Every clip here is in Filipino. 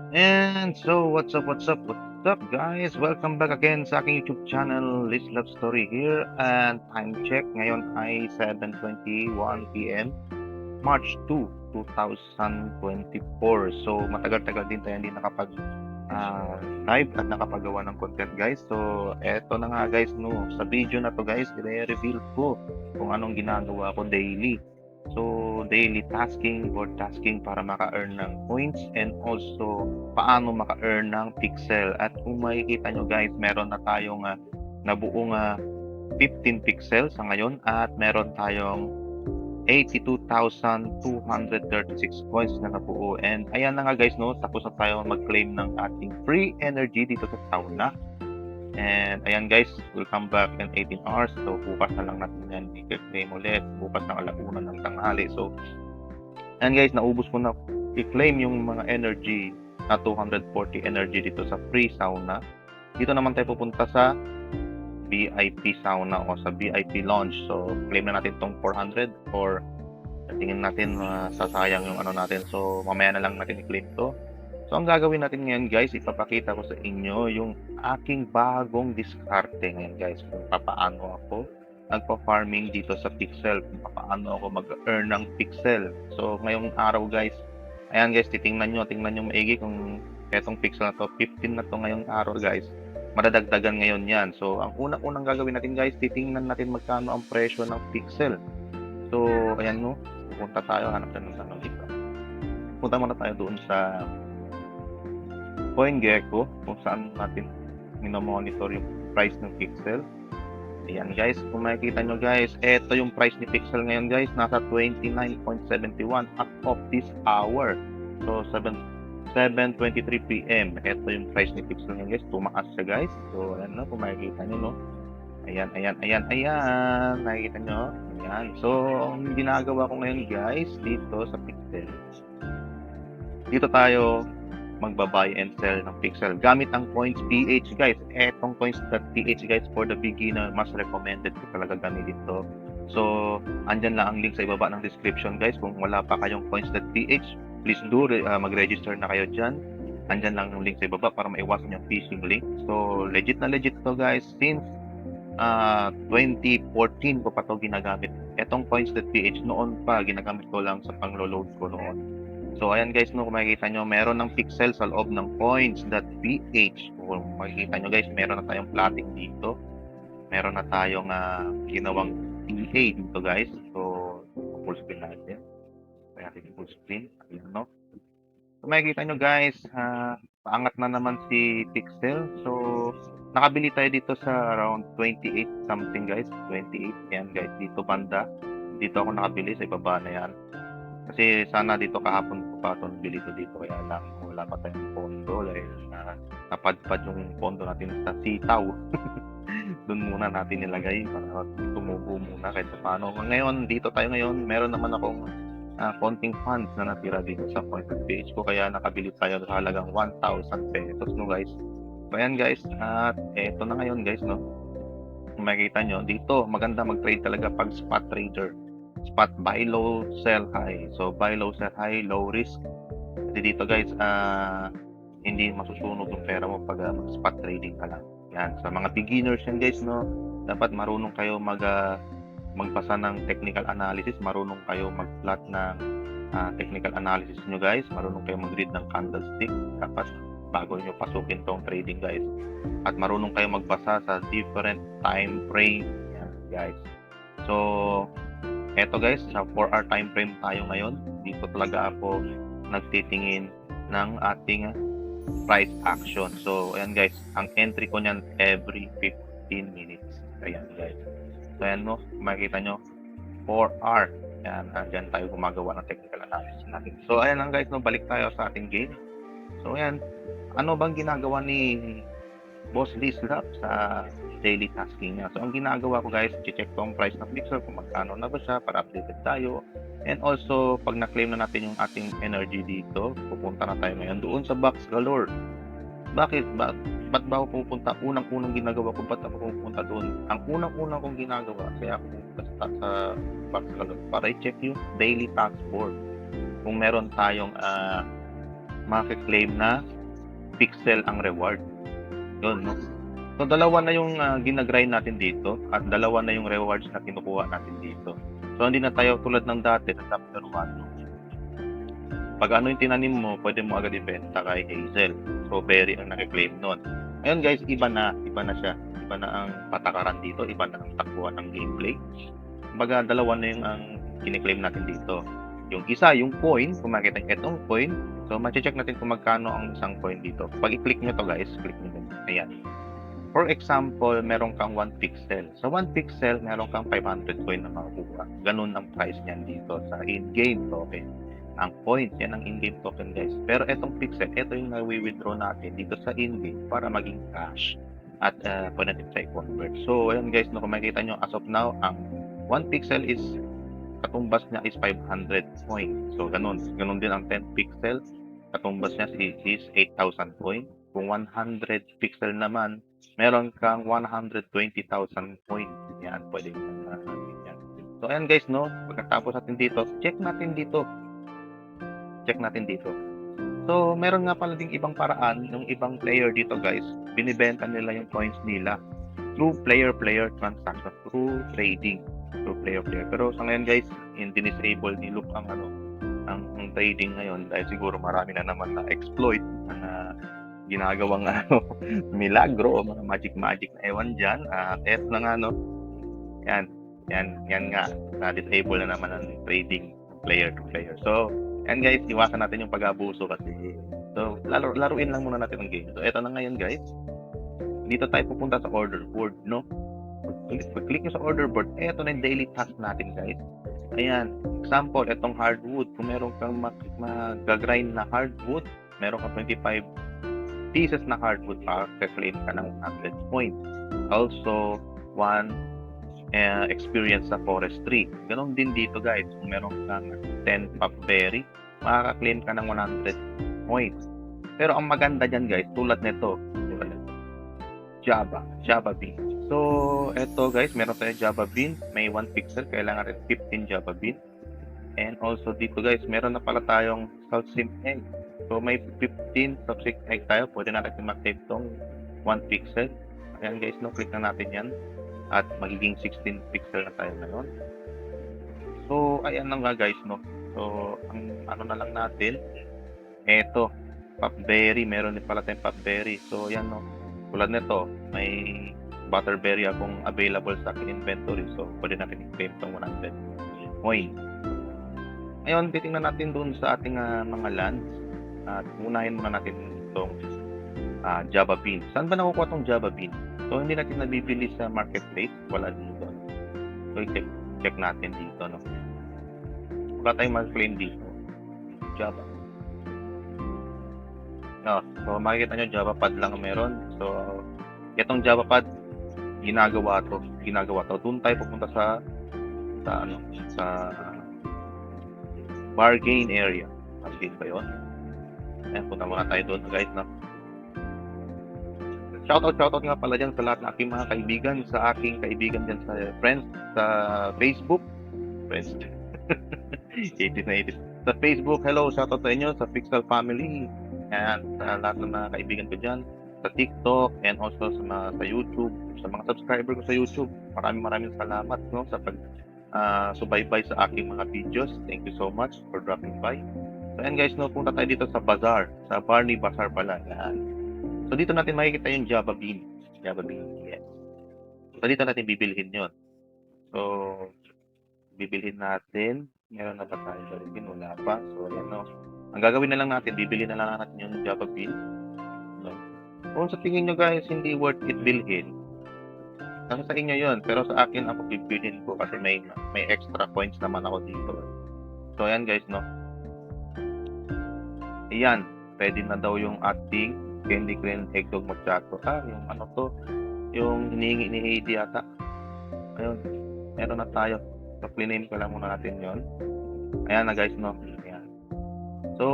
And so, what's up, guys? Welcome back again sa aking YouTube channel, Liz Love Story here. And time check, ngayon ay 7:21 p.m. March 2, 2024. So, matagal-tagal din tayo hindi nakapag live at nakapagawa ng content, guys. So, eto na nga, guys, no. Sa video na to, guys, i-reveal ko kung anong ginagawa ko daily. So, daily tasking, board tasking para maka-earn ng points and also paano maka-earn ng pixel. At kung makikita nyo, guys, meron na tayong nabuong 15 pixel sa ngayon at meron tayong 82,236 coins na nabuo. And ayan na nga, guys, no, tapos na tayo mag-claim ng ating free energy dito sa sauna. And ayan, guys, we'll come back in 18 hours. So bukas na lang natin yan i-claim ulit. Bukas ng alauna ng tanghali. So ayan, guys, naubos ko na i-claim yung mga energy na 240 energy dito sa free sauna. Dito naman tayo pupunta sa VIP sauna o sa VIP lounge. So claim na natin tong 400 or tingin natin sasayang yung ano natin. So mamaya na lang natin i-claim to. So ang gagawin natin ngayon, guys, ipapakita ko sa inyo yung aking bagong diskarte ngayon, guys, kung paano ako nagpa-farming dito sa pixel, kung paano ako mag-earn ng pixel. So ngayong araw, guys, ayan, guys, tingnan nyo maigi kung etong pixel na to, 15 na to ngayong araw, guys, madadagdagan ngayon yan. So ang unang gagawin natin, guys, titingnan natin magkano ang presyo ng pixel. So ayan, no, pupunta tayo, hanap tayo ng tanong dito. Punta muna tayo doon sa CoinGecko kung saan natin minomonitor yung price ng pixel. Ayan, guys, kung makikita nyo, guys, eto yung price ni pixel ngayon, guys, nasa 29.71 as of this hour. So 7:23 p.m. Eto yung price ni pixel ngayon, guys, tumaas siya, guys. So ayan, no, kung makikita nyo, no, ayan, nakikita nyo, ayan. So ang ginagawa ko ngayon, guys, dito sa pixel, dito tayo magba-buy and sell ng pixel gamit ang coins PH, guys. Etong coins.ph, guys, for the beginner, mas recommended ko talaga gamitin to. So andyan lang ang link sa ibaba ng description, guys. Kung wala pa kayong coins.ph, please do mag-register na kayo dyan. Andyan lang ang link sa ibaba para maiwasan yung phishing link. So legit na legit to, guys, since 2014 ko pa to ginagamit. Etong coins.ph noon pa ginagamit ko lang sa pang-load ko noon. So ayan, guys, no, kung makikita nyo, meron ng pixel sa loob ng coins.ph. Kung makikita nyo, guys, meron na tayong plotting dito. Meron na tayong ginawang TA dito, guys. So full screen natin. Kaya natin full screen. Ayan, no. Kung makikita nyo, guys, paangat na naman si pixel. So nakabili tayo dito sa around 28 something, guys. 28. Ayan, guys, dito banda. Dito ako nakabili, sa ibaba na yan. Kasi sana dito kahapon ko pa ito nabili ko dito, kaya lang wala pa tayong pondo dahil napadpad yung pondo natin sa sitaw. Doon muna natin nilagay para tumubo muna kahit paano. Ngayon, dito tayo ngayon, meron naman akong konting funds na natira dito sa point.ph ko, kaya nakabili tayo sa halagang 1,000 pesos, no, guys. So ayan, guys, at eto na ngayon, guys, no. Kung makikita nyo, dito maganda mag-trade talaga pag spot trader. Spot buy low, sell high. So buy low, sell high, low risk. Kasi dito, guys, hindi masusunog yung pera mo pag spot trading ka lang. Yan, sa mga beginners yan, guys, no, dapat marunong kayo magbasa ng technical analysis, marunong kayo mag-plot ng technical analysis nyo, guys, marunong kayo mag-read ng candlestick dapat bago nyo pasukin tong trading, guys, at marunong kayo magbasa sa different time frame. Yan, guys. So eto, guys, sa 4-hour time frame tayo ngayon. Dito talaga ako nagtitingin ng ating price action. So ayan, guys, ang entry ko niyan every 15 minutes. Ayan, guys. So ayan, no, makikita nyo, 4 hour. Ayan, andyan tayo gumagawa ng technical analysis natin. So ayan lang, guys, no, balik tayo sa ating game. So ayan, ano bang ginagawa ni Boss Liz Lab sa daily tasking niya? So ang ginagawa ko, guys, check ko ang price ng pixel kung magkano na ba siya para updated tayo. And also, pag na-claim na natin yung ating energy dito, pupunta na tayo ngayon doon sa Box Galore. Bakit? Ba't ba ako pupunta? Unang-unang ginagawa ko, ba't ako pupunta doon? Ang unang-unang kong ginagawa, kaya ako pupunta sa Box Galore para i-check yung daily task board. Kung meron tayong claim na pixel ang reward. Yun, no? So, dalawa na yung ginagrind natin dito at dalawa na yung rewards na kinukuha natin dito. So, hindi na tayo tulad ng dati sa chapter 1. Pag ano yung tinanim mo, pwede mo agad ibenta kay Hazel. Strawberry ang nakiklaim nun. Ngayon guys, iba na siya. Iba na ang patakaran dito, iba na ang takbuhan ng gameplay. Kumbaga, dalawa na yung ang kiniklaim natin dito. Yung isa, yung coin, kung makita nyo itong coin, so ma-check natin kung magkano ang isang coin dito. Pag i-click nyo to guys, click nyo dito. Ayan. For example, meron kang 1 pixel. Sa 1 pixel, meron kang 500 coin na makukuha. Ganun ang price niyan dito sa in-game token. Ang points, yan ang in-game token guys. Pero etong pixel, ito yung na-withdraw natin dito sa in-game para maging cash. At pwede natin siya i-convert. So, ayan guys, no, kung makikita nyo, as of now, ang 1 pixel is, katumbas niya is 500 coins. So, ganun. Ganun din ang 10 pixel. Katumbas niya is 8,000 coins. Kung 100 pixel naman, meron kang 120,000 points. Yan, pwede yan. So, ayan guys, no? Pagkatapos natin dito, check natin dito. So, meron nga pala ding ibang paraan, yung ibang player dito guys, binibenta nila yung points nila through player-player transaction, through trading, through player-player. Pero sa ngayon guys, dinisable ni Loop ang trading ngayon dahil siguro marami na naman na exploit na ginagawang milagro o mga magic na ewan dyan. Test na nga, no? Yan nga. Na-disable na naman ang trading player to player. So, yan guys, iwasan natin yung pag-abuso kasi. So, laruin lang muna natin ang game. So, eto na ngayon guys. Dito tayo pupunta sa order board, no? Pag-click nyo sa order board, eto na yung daily task natin guys. Ayan. Example, etong hardwood. Kung meron kang mag-grind na hardwood, meron kang 25 pieces na hardwood para claim ka ng 100 points. Also, 1 experience sa forestry. Ganon din dito guys. Kung meron kang 10 puffberry, makaka-claim ka ng 100 points. Pero ang maganda dyan guys, tulad nito, Java bean. So, eto guys, meron tayo Java bean. May 1 pixel, kailangan rin 15 Java bean. And also dito guys, meron na pala tayong salt sim egg. So, may 15 toxic egg tayo. Pwede natin mag-save tong 1 pixel. Ayan guys, no, click na natin yan. At magiging 16 pixel na tayo ngayon. So, ayan na nga guys, no. So, ang ano na lang natin, eto, puffberry. Meron din pala tayong puffberry. So, ayan, no. Tulad nito, may butterberry akong available sa akin inventory. So, pwede natin i-claim tong 100 coin. Ngayon, titingnan natin doon sa ating mga lands. At unahin muna natin itong Java bean. Saan ba nakukuha itong Java bean? So, hindi natin nabibili sa marketplace. Wala dito. So, check natin dito. No? Wala tayong mag-claim dito. Java. No, so, makikita nyo, Java pad lang meron. So, itong Java pad, ginagawa to. Doon tayo pupunta sa bargain area. Bargain ba yun? Ayan, punta muna tayo doon guys, no? Shoutout nga pala dyan sa lahat ng aking mga kaibigan, sa aking kaibigan dyan sa friends, sa Facebook. Friends. 80s na 80s. Sa Facebook, hello, shoutout sa inyo, sa Pixel Family. Ayan, sa lahat ng mga kaibigan ko dyan. Sa TikTok, and also sa YouTube, sa mga subscriber ko sa YouTube. Maraming salamat, no, sa subaybay sa aking mga videos. Thank you so much for dropping by. So, ayan guys, no, punta tayo dito sa bazaar. Sa Barney Bazaar pala. Ayan. So, dito natin makikita yung Java bean. Yes. So, dito natin bibilhin yun. So, bibilhin natin. Meron na ba tayo Java bean? Wala pa. So, ayan, no. Ang gagawin na lang natin, bibili na lang natin yung Java bean. So, kung sa tingin nyo guys, hindi worth it bilhin, nasa sa inyo yun. Pero sa akin, ako bibilhin ko kasi may extra points naman ako dito. So, ayan guys, no. Ayan. Pwede na daw yung ating Candy Cane Eggdog Macchiato. Yung ano to, yung hinihingi ni Heidi yata. Ayun, meron na tayo. So, clean ko lang muna natin yon. Ayan na guys, no. Ayan. So,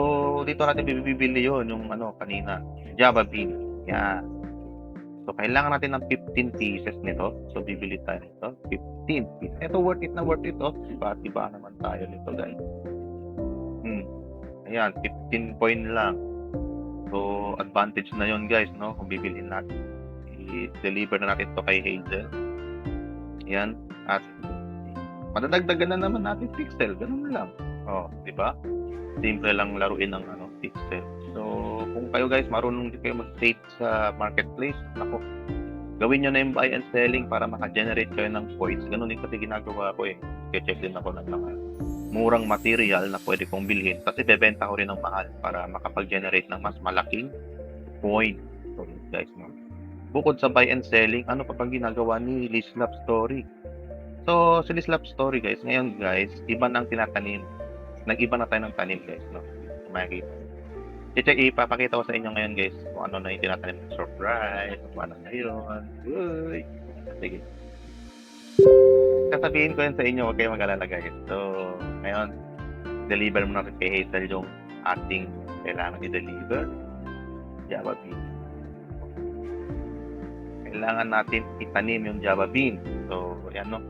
dito natin bibili yun, yung kanina, Java bean. Ayan. So, kailangan natin ng 15 pieces nito. So, bibili tayo nito. 15 pieces. Ito, worth it. Oh. Iba naman tayo nito, guys. Ayan, 15 point lang. So, advantage na yon guys, no? Kung bibilhin natin, i-deliver na natin to kay Hazel. Yan. At madadagdagan na naman natin pixel. Ganun na lang. Oh, di ba? Simple lang laruin ng pixel. So, kung kayo guys marunong din kayo mag-trade sa marketplace, ako, gawin nyo na yung buy and selling para maka-generate kayo ng points. Ganun din kasi ginagawa ko eh. Check din ako ng mga murang material na pwede kong bilhin. Kasi bebenta ko rin ng mahal para makapag-generate ng mas malaking point. So, guys, no? Bukod sa buy and selling, ano pa pang ginagawa ni Liz Love Story? So, si Liz Love Story, guys, ngayon, guys, iba nang tinatanim. Nag-iba na tayo ng tanim, guys, no? Makikita. Check, ipapakita ko sa inyo ngayon, guys, kung ano na yung tinatanim ng surprise, kung ano na yun. Uy! Sige. Sasabihin ko yan sa inyo, huwag kayong mag-alala, guys. So, ngayon, deliver mo natin kay Hazel yung ating kailangan i-deliver. Java bean. Kailangan natin itanim yung Java bean. So, yan, no?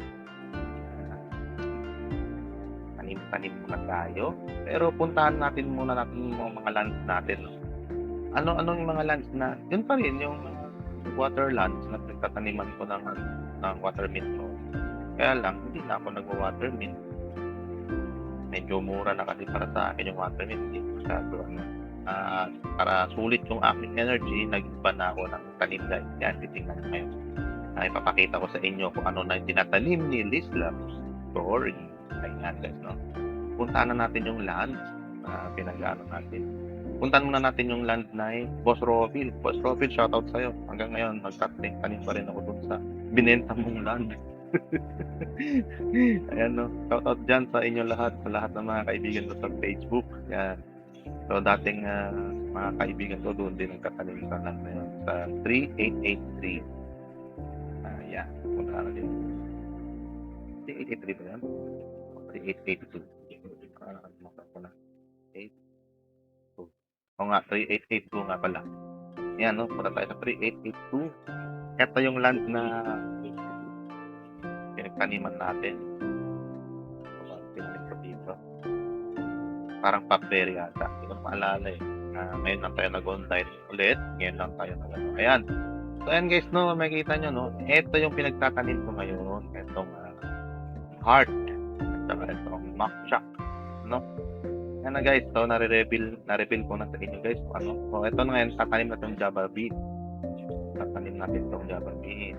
Tanim muna tayo. Pero puntahan natin muna yung mga lands natin. No? Ano yung mga lands na, yun pa rin, yung water lands na nagtataniman ko ng water mint. No? Kaya lang, hindi na ako nagwa-water mint. Medyo mura na kasi para sa akin yung water mint. Hindi masyado, para sulit yung aking energy, nag-iba na ako ng tanim guys. Yan, titingnan nyo ngayon. Ipapakita ko sa inyo kung ano na yung tinatanim ni Liz Love Story. Ayan guys, no? Puntahan na natin yung land na pinag-ano natin. Puntahan muna natin yung land na Boss Roville. Boss Roville, shoutout sa'yo. Hanggang ngayon, nagtanim pa rin ako dun sa binenta mong land. Ayan, no? Shoutout dyan sa inyo lahat, sa lahat ng mga kaibigan ko sa Facebook. Yan. So, dating mga kaibigan ko doon din nagtatanim sa land na yun. Sa 3883. Yan. Punta na din. 3883 ba yan? 3882. Ko na. 8. O nga, 3882 nga pala. Yan, no? Punta tayo sa 3882. Ito yung land na pinagtaniman natin. Pinalit ko dito. Parang packberry yata. Hindi ko maalala eh. Ngayon lang tayo nag-online ulit. Ngayon lang tayo nag-ano. Ayan. So, ayan guys, no? Makikita nyo, no? Ito yung pinagtatanim ko ngayon. Itong heart. At saka itong makchak. No? Yan na guys. So, na-reveal ko na sa inyo guys. Ano? So, ito na ngayon. Tatanim natin yung Java bean. Tatanim natin itong Java bean.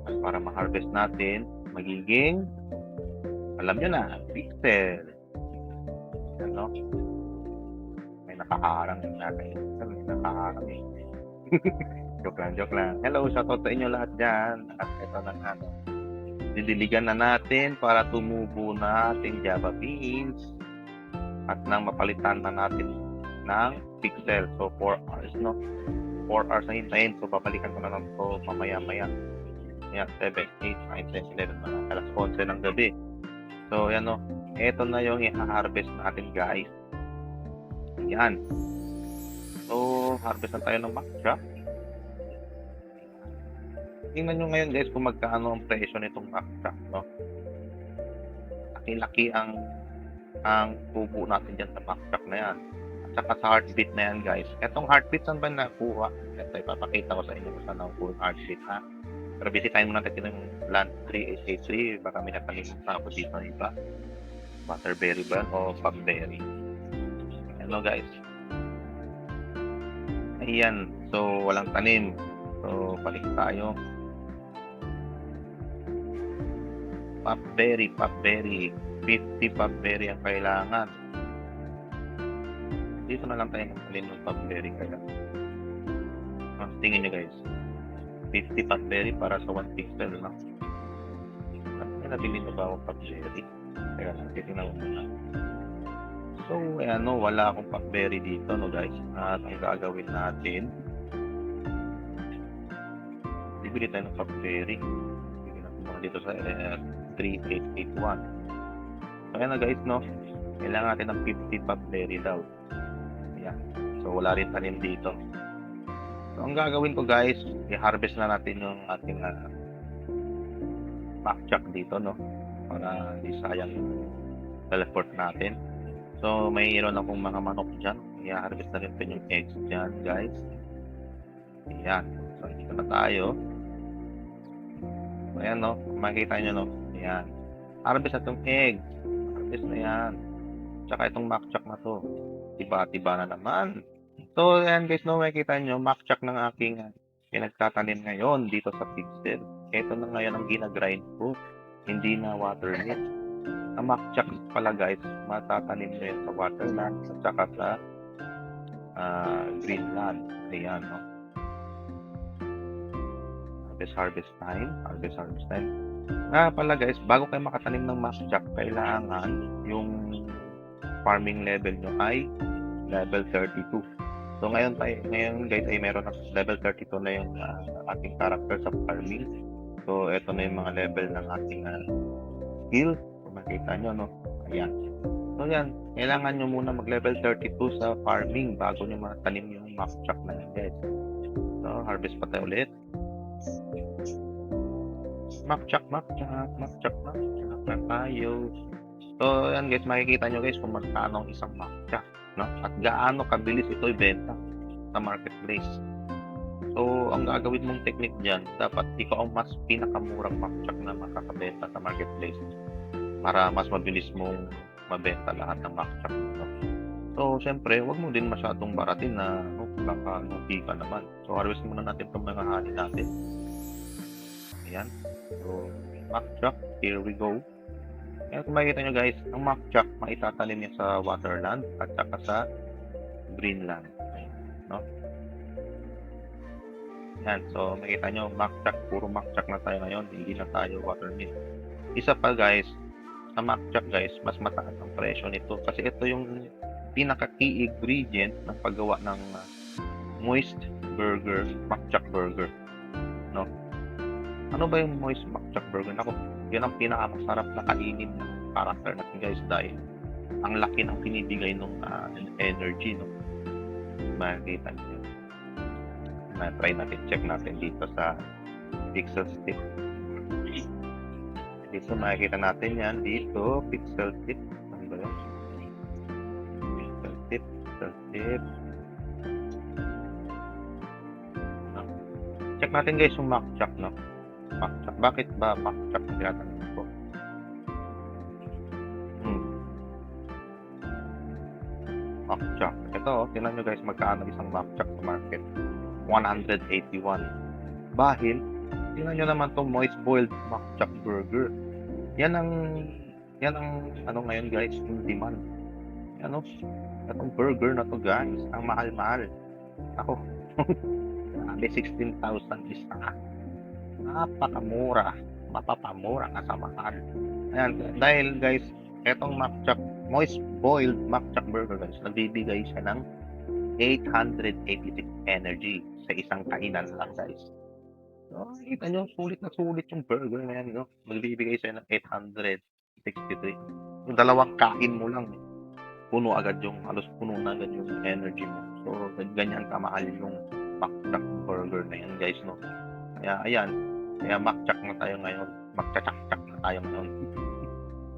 At para ma-harvest natin, magiging, alam nyo na, pixel. Ano? May nakaharang yung natin. May nakaharang eh. Joke lang. Hello, shoutout sa inyo lahat dyan. At ito na nga. Didiligan na natin para tumubo na ating Java beans. At nang mapalitan na natin ng pixel. So, 4 hours, no? 4 hours na hintayin. So, babalikan ko na lang ito mamaya-maya. Yan, 7, 8, 9, 10, 11, mga alas 11 ng gabi. So, yan, no? Ito na yung i-harvest natin, guys. Yan. So, harvest na tayo ng makchak. Tingnan nyo ngayon, guys, kung magkaano ang presyo nitong makchak, no? Laki-laki ang tubo natin dyan sa makchak na yan. At saka sa heartbeat na yan, guys. Etong heartbeat, saan ba nakuha? Ito, ipapakita ko sa inyo kung saan nakuha yung heartbeat, ha? Pero bisitahin muna natin yung land 3883. Baka may natanim pa ako dito ng iba. Butterberry ba o pugberry? Ano guys? Ayan. So, walang tanim. So, balik tayo. Pugberry. 50 pugberry ang kailangan. Dito na lang tayo magtalin ng pugberry kaya. Tingin nyo guys. 50 pugberry para sa 1 pixel lang. At may nabili na ba akong pugberry? Teka lang, titignan mo muna. So, ayan, no, wala akong pugberry dito, no, guys. At ang gagawin natin, bibili tayo ng pugberry. Bibili natin muna dito sa 3881. So, ayan na, guys, no. Kailangan natin ng 50 pugberry daw. Ayan. So, wala rin tanim dito. So, ang gagawin ko, guys, i-harvest na natin yung ating makchak dito, no? Para hindi sayang yung teleport natin. So, mayroon akong mga manok dyan. i-harvest na rin yung eggs dyan, guys. Ayan. So, dito na tayo. So, ayan, no? Makikita nyo, no? Ayan. Harvest na itong eggs. Harvest na yan. Tsaka itong makchak na to. Tiba-tiba na naman. So, ayan, guys, no? Makikita nyo, makchak ng aking pinagtatanim ngayon dito sa pixel. Ito na ngayon ang ginagrind ko. Hindi na water mix. Ang makchak pala, guys, matatanim nyo yan sa waterland at saka sa greenland. Ayan, no? Harvest time. Pala guys, bago kayo makatanim ng makchak, kailangan yung farming level nyo ay level 32. So ngayon guys ay meron na level 32 na yung ating character sa farming. So ito na yung mga level ng ating skill. Kung makita nyo, no? Ayan. So yan, kailangan nyo muna mag level 32 sa farming bago nyo matanim yung makchak na yan, guys. So harvest pa tayo ulit. Makchak na tayo. So, yan guys, makikita nyo guys kung magkano ang isang makchak, no? At gaano kabilis ito ibenta sa marketplace. So, ang gagawin mong technique dyan, dapat ikaw ang mas pinakamurang makchak na makakabenta sa marketplace para mas mabilis mong mabenta lahat ng makchak. No? So, syempre, wag mo din masyadong baratin na baka nuti ka naman. So, harvest muna natin itong mga honey natin. Ayan. So, makchak, here we go. Ayan, kung makikita nyo guys, ang makchak, maitatanim niya sa waterland at saka sa greenland. Ayan, no? Ayan, so makikita nyo, makchak, puro makchak na tayo ngayon, hindi na tayo waterland. Isa pa guys, sa makchak guys, mas mataas ang presyo nito kasi ito yung pinaka-key ingredient ng paggawa ng moist burger, makchak burger. No? Ano ba yung moist makchak burger? Ako, yan ang pinakamasarap na kainin ng character natin guys dahil ang laki ng pinibigay ng energy, no? Makikita nyo. Try natin, check natin dito sa pixel tip. Dito makikita natin yan, dito, pixel tip. Ano ba yun? Pixel tip. No? Check natin guys yung makchak, no? Makchak. Bakit ba makchak ang tinatanong ko? Makchak. Ito, tingnan nyo guys, magkano isang makchak sa market. 181. Bahil, tingnan nyo naman itong moist boiled makchak burger. Yan ang ano ngayon guys, yung demand. Ano? Itong burger na to guys, ang mahal-mahal. Ako, grabe 16,000 isa. Napakamura. Mapapamura nga sa mahal. Ayan, dahil guys, etong makchak, moist boiled makchak burger guys, nagbibigay siya ng 886 energy sa isang kainan lang guys. So, kita nyo, sulit na sulit yung burger na yan, no? Magbibigay siya ng 863. Yung dalawang kain mo lang, puno agad yung, halos puno na agad yung energy mo. So, ganyan kamahal yung makchak burger na yan guys, no? Kaya, ayan, kaya makchak na tayo ngayon. Makchak-chak na tayo ngayon.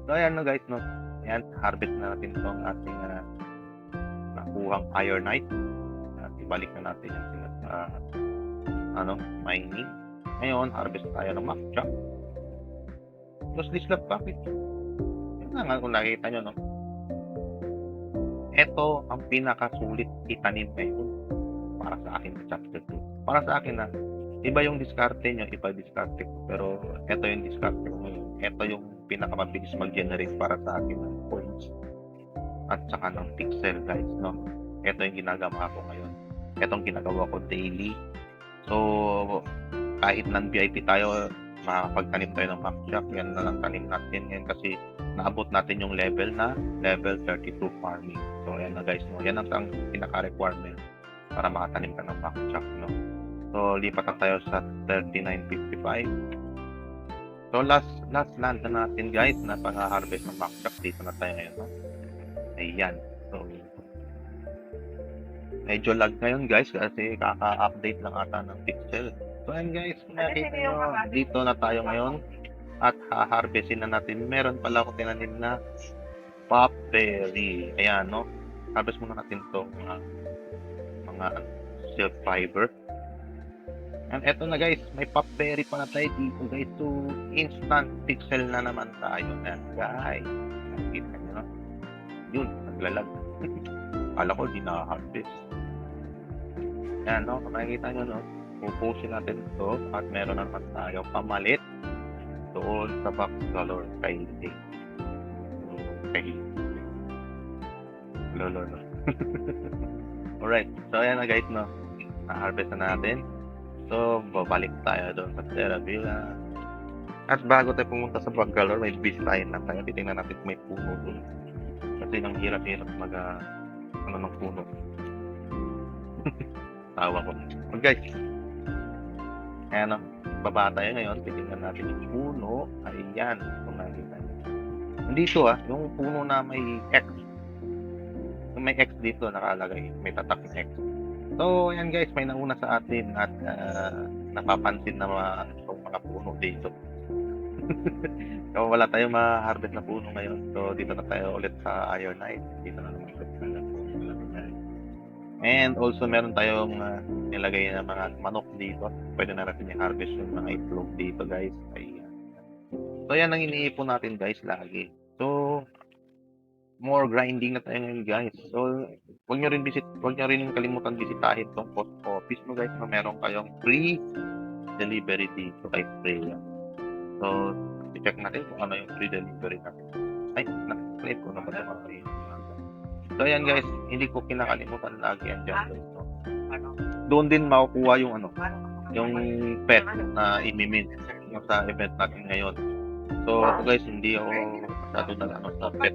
So, ayan no guys, no? Ayan, harvest na natin itong ating nakuhang ironite. Ibalik na natin yung sila sa mining. Ngayon, harvest tayo ng makchak. Tapos this lab bakit? Yun nga kung nakita nyo, no? Ito ang pinakasulit itanim ngayon para sa akin sa chapter 2. Para sa akin na iba yung diskarte nyo, iba diskarte ko. Pero ito yung diskarte ko ngayon. Ito yung pinakamabilis mag-generate para sa akin ng points at saka ng pixel guys, no? Ito yung ginagawa ko ngayon. Itong ginagawa ko daily. So, kahit non-VIP tayo, makakapagtanim tayo ng makchak, yan na lang tanim natin yan kasi naabot natin yung level na level 32 farming. So, yan na guys, no? Yan ang pinaka-requirement para makatanim ka ng makchak, no? So, lipat na tayo sa 3955. So, last land na natin guys na pang-harvest ng makchak. Dito na tayo ngayon, no? Ayan. So, medyo lag ngayon guys kasi kaka-update lang ata ng pixel. So, ayan guys, nakita nyo, dito na tayo ngayon at ha-harvestin na natin. Meron pala ako tinanim na popberry. Ayan, no? harvest muna natin itong mga silk fiber. And eto na guys, may popberry pa na tayo dito guys. So, instant pixel na naman tayo. Ayan guys. Nakikita nyo, no? Yun, naglalag. Kala ko di na-harvest. Ayan, no? Kung makikita nyo, no? Pupusin natin ito at meron na naman tayo pamalit doon sa box color kay Ding. Kay Lolo, no? Alright, so ayan na guys, no? Na-harvest na natin. So, babalik tayo doon sa Terravilla. At bago tayo pumunta sa Bangalore, may bisitahin lang tayo. Titingnan natin kung may puno doon. Kasi nang hirap-hirap ng puno. Tawa ko. So guys, ayan o. Baba tayo ngayon. Titingnan natin yung puno. Ayan. Kung nakikita nyo. Dito yung puno na may X. Yung may X dito nakalagay. May tatak na X. So, ayan guys, may nauna sa atin at napapansin na mga puno dito. So, wala tayong ma-harvest na puno ngayon. So, dito na tayo ulit sa Ironite. Dito na naman ulit sa and also, meron tayong nilagay na mga manok dito. Pwede na natin i-harvest yung mga itlog dito guys. Ayan. So, yan ang iniipon natin guys lagi. So, more grinding na tayo ngayon guys. So, huwag nyo rin kalimutan bisitahin tong post office mo guys na meron kayong free delivery dito kay Freya. So, i-check natin kung ano yung free delivery natin. Ay, na-click ko na ba ito? So, ayan guys, hindi ko kinakalimutan lagi yan dyan. So, doon din makukuha yung yung pet na imimint sa event natin ngayon. So, ako guys, hindi ako masyado na sa pet,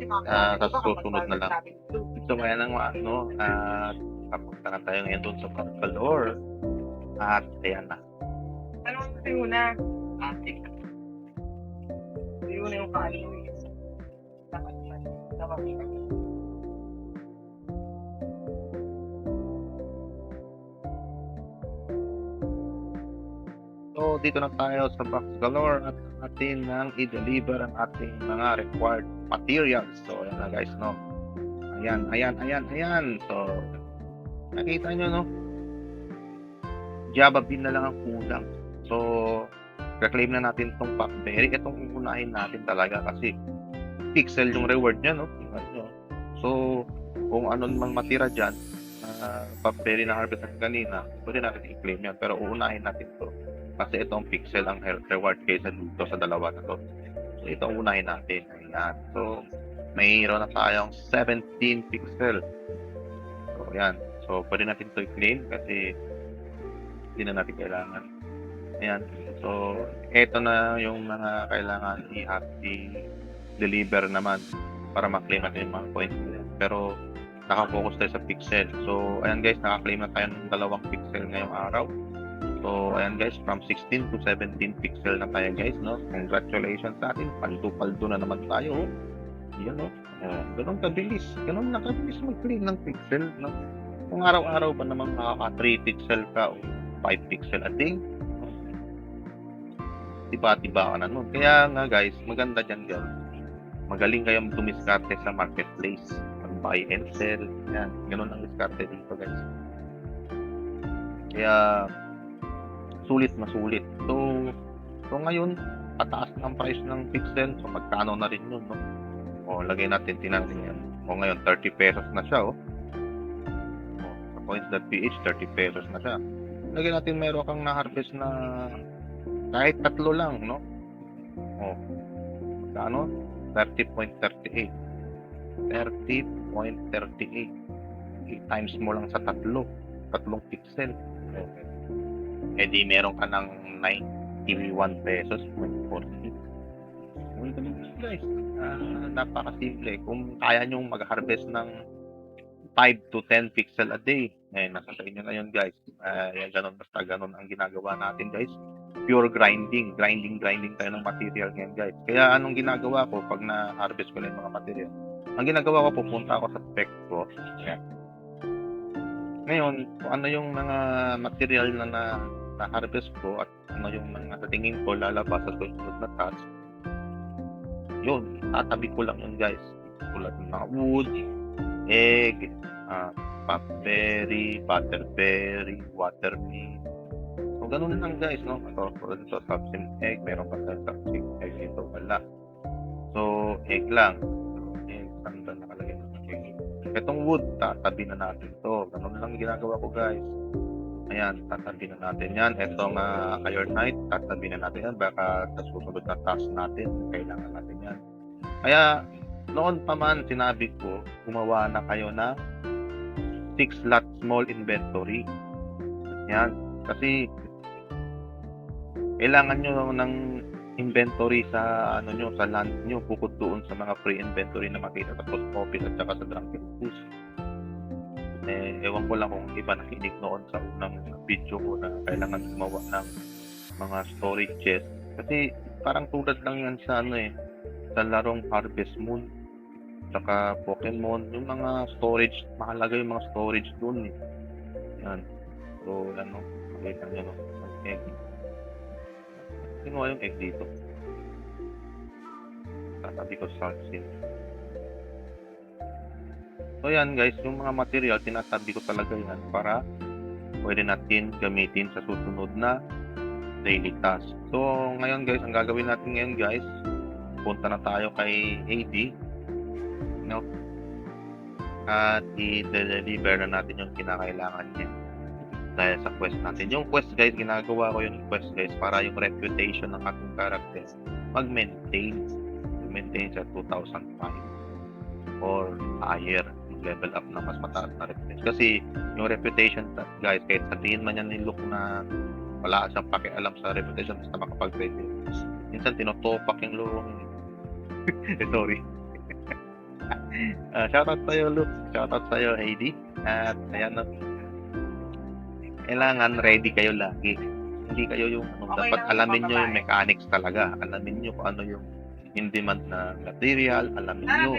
sa susunod na lang. So, kaya nang papunta na tayo ngayon doon sa Bangalore. At, ayan na. Ano gusto mo na? Gusto mo na yung kaano So, dito na tayo sa Bangalore at atin nang i-deliver ang ating mga required materials. So, ayan na guys, no? Ayan. So, nakita nyo, no? Java bean na lang ang kulang. So, reclaim na natin itong popberry. Itong unahin natin talaga kasi pixel yung reward niya, no? So, kung ano mang matira dyan, popberry na harvest natin kanina, pwede natin i-claim yan. Pero uunahin natin to kasi itong pixel ang reward kaysa dito sa dalawa na to. So, ito ang unahin natin. Ayan. So, mayroon na tayong 17 pixel. So, ayan. So, pwede natin ito i-claim kasi hindi na natin kailangan. Ayan. So, ito na yung mga kailangan i-deliver naman para ma-claim natin yung mga points nila. Pero, nakafocus tayo sa pixel. So, ayan guys, naka-claim na tayo ng 2 pixel ngayong araw. So, ayan guys, from 16 to 17 pixel na tayo guys, no? Congratulations sa atin. Paldo na naman tayo. Yan, no? Ganun kabilis. Ganun na kabilis mag-claim ng pixel, no? Kung araw-araw ba naman makaka 3 pixel ka o 5 pixel a day, tiba-tiba ka na nun. Kaya nga guys, maganda dyan guys. Magaling kayong dumiskarte sa marketplace. Mag-buy and sell. Yan, ganun ang diskarte dito guys. Kaya, sulit na sulit. So ngayon, pataas ng price ng pixel. So, magkano na rin yun, no? O, lagay natin, tinangin yan. O, ngayon, 30 pesos na siya, sa points.ph, 30 pesos na siya. Lagay natin, meron kang na-harvest na kahit 3 lang, no? O, magkano? 30.38. 30.38. I-times mo lang sa 3 pixel. Okay. Eh di meron ka ng 91 pesos, 40. Guys, napakasimple. Kung kaya nyo mag-harvest ng 5 to 10 pixel a day, nasa sa inyo na yun guys. Yan, ganun ang ginagawa natin guys. Pure grinding tayo ng material ngayon guys. Kaya anong ginagawa ko pag na-harvest ko lang yung mga material? Ang ginagawa ko, pupunta ako sa spec ko. Yan. Ngayon, kung ano yung mga material na harvest ko at ano yung mga sa tingin ko lalabas sa susunod na task, yun, tatabi ko lang yun guys. Tulad ng mga wood, egg, Popberry, Butterberry, Watermelon. So, ganun lang guys, no? Ito, Subsim egg. Meron pa sa Subsim egg. Ito wala. So, egg lang. So, egg. Saan nakalagay ng egg? Itong wood, tatabi na natin to. Ganun lang ginagawa ko guys. Ayan, tatabi na natin yan. Itong ironite, tatabi na natin yan. Baka sa susunod na task natin, kailangan natin yan. Kaya, noon pa man sinabi ko, gumawa na kayo ng 6 slot small inventory. Yan. Kasi, kailangan nyo ng inventory sa sa land nyo, bukod doon sa mga free inventory na makita sa post office at saka sa Drunken Goose. Ewan ko lang kung iba nakinig noon sa unang video ko na kailangan gumawa ng mga storages. Kasi parang tulad lang yan sa sa larong Harvest Moon saka Pokemon, yung mga storage, mahalaga yung mga storage doon Yan. So, makita nyo yung egg. Kinuha yung egg dito. Tatabi ko sa sim. So yan guys, yung mga material, tinatabi ko talaga yan para pwede natin gamitin sa susunod na daily task. So ngayon guys, ang gagawin natin ngayon guys, punta na tayo kay AD. At i-deliver na natin yung kinakailangan niya dahil sa quest natin. Yung quest guys, ginagawa ko yung quest guys para yung reputation ng ating character mag-maintain sa 2005 or higher, level up na mas mataas na reputation. Kasi yung reputation guys, kahit sabihin man yan ni Luke na wala siyang pakialam sa reputation basta makapag-trade, minsan tinotopak yung Luke. Sorry. Shoutout sa'yo Luke, shoutout sa'yo AD. At ayan na, kailangan ready kayo lagi. Hindi kayo yung dapat alamin nyo yung mechanics talaga. Alamin nyo kung ano yung in-demand na material. Alamin nyo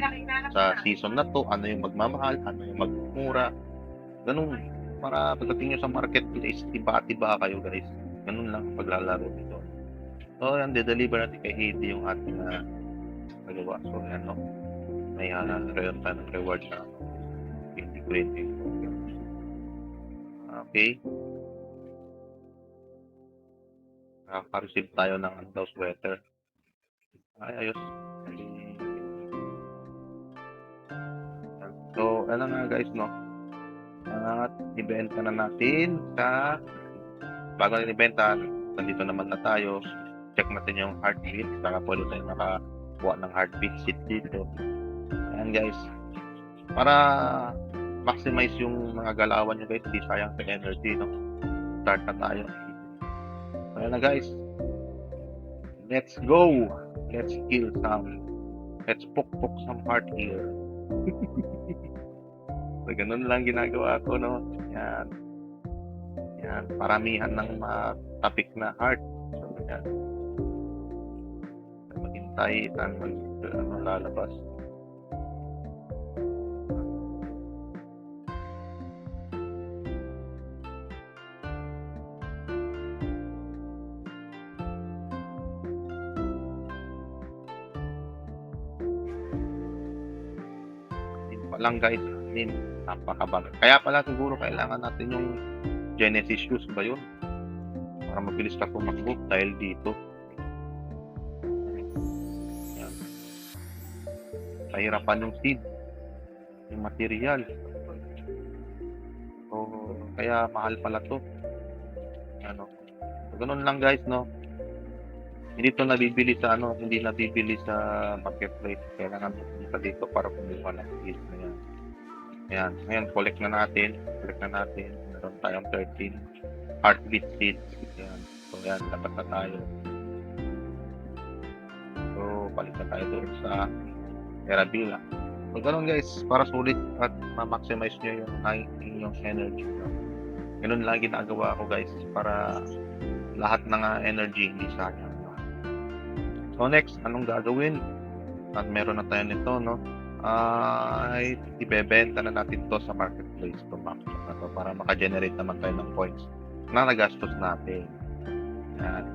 sa season na to, ano yung magmamahal, ano yung magmura. Ganun. Para pagdating nyo sa marketplace, iba-iba kayo guys. Ganun lang paglalaro nito. So, yan, de-deliver natin kay Hedy yung ating nagawa. So, yan, may reyon tayo ng reward na 2020. Okay. Nakaka-receive tayo ng sweater. Ay, ayos. So, ano nga guys, at ibenta na natin bago natin ibenta, nandito naman na tayo. Check natin yung heartbeat. Saka pwede tayo nakakuha ng heartbeat sheet dito. Ayan guys. Para maximize yung mga galawan nyo guys, hindi sayang sa energy, Start na tayo. Ayan na guys. Let's go! Let's kill some. Let's poke some heart here. So, ganun lang ginagawa ko, Yan. Yan. Paramihan ng matapik na heart. So, yan. Maghintay. Saan lalabas. Lang guys, napakabang. Kaya pala siguro kailangan natin yung Genesis shoes ba yun? Para mabilis ka tumakbo dahil dito. Yan. Kahirapan yung seed, yung material. So, kaya mahal pala to. So, ganun lang guys, Hindi to nabibili sa hindi nabibili sa marketplace. Kailangan pumunta dito para kumuha ng seeds na yan. Ayan. Ngayon, collect na natin. Meron tayong 13 heartbeat seeds. Ayan. So, ayan. Dapat na tayo. So, balik na tayo doon sa Terabila. So, ganun guys. Para sulit at ma-maximize nyo yung energy. Ganun lang ginagawa ko guys. Para lahat ng energy hindi sayang. So, next, anong gagawin? At meron na tayo nito, ay ibebenta na natin to sa marketplace para maka-generate naman tayo ng points na nagastos natin. Yan.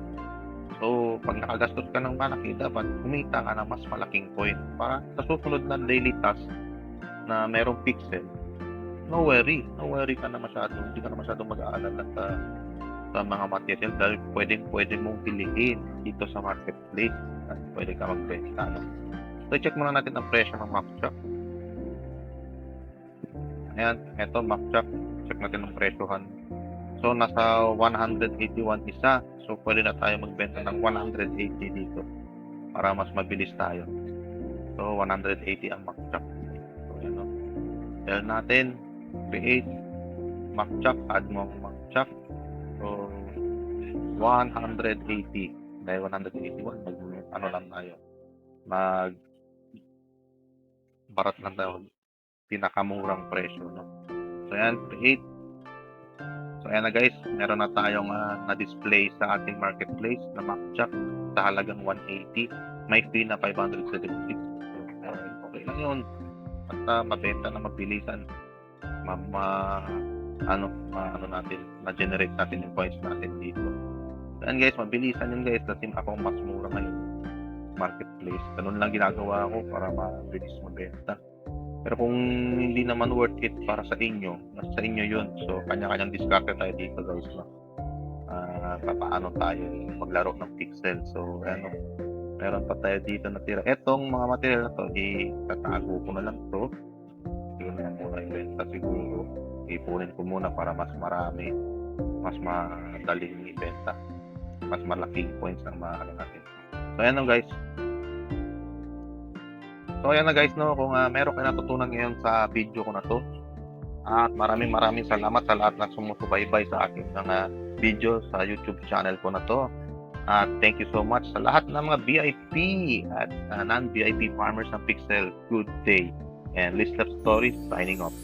So, pag nakagastos ka ng malaki, dapat kumita ka ng mas malaking point para sa susunod na daily task na merong pixel, no worry ka na masyado, hindi ka na masyadong mag-aalala sa mga material dahil pwede mong bilhin dito sa marketplace at pwede ka magbenta, no? So check muna natin ang presyo ng MacChuck. Ayan, eto MacChuck, check natin ang presyohan. So nasa 181 isa, so pwede na tayo magbenta ng 180 dito para mas mabilis tayo. So 180 ang MacChuck. So yan, no? Tell natin, create MacChuck, add mo ang MacChuck. So 180. Dahil 181, ano lang tayo. Barat lang tayo. Pinakamurang presyo, no? So yan, create. So ayan na guys, meron na tayong na-display sa ating marketplace na MacChuck sa halagang 180. May fee na 576. So, okay lang yun. Basta mabenta na mabilisan. Ma-generate natin yung points natin dito. So ayan guys, mabilisan yun guys kasi ako mas mura ngayon marketplace. Ganun lang ginagawa ko para mabilis mabenta. Pero kung hindi naman worth it para sa inyo, mas sa inyo yun. So, kanya-kanyang discard tayo dito guys. No? Paano tayo maglaro ng pixel. So, ano, meron pa tayo dito na tira. Etong mga material na to, itatago ko na lang to. Hindi na muna ibenta siguro. Ipunin ko muna para mas marami. Mas madaling ibenta. Mas malaking points ang maano natin. So, ayan guys. So ayan na guys, no, kung meron kayo natutunan ngayon sa video ko na to, at maraming salamat sa lahat na sumusubaybay sa aking mga video sa YouTube channel ko na to. At thank you so much sa lahat ng mga VIP at non-VIP farmers ng Pixel. Good day. And Liz Love Stories signing off.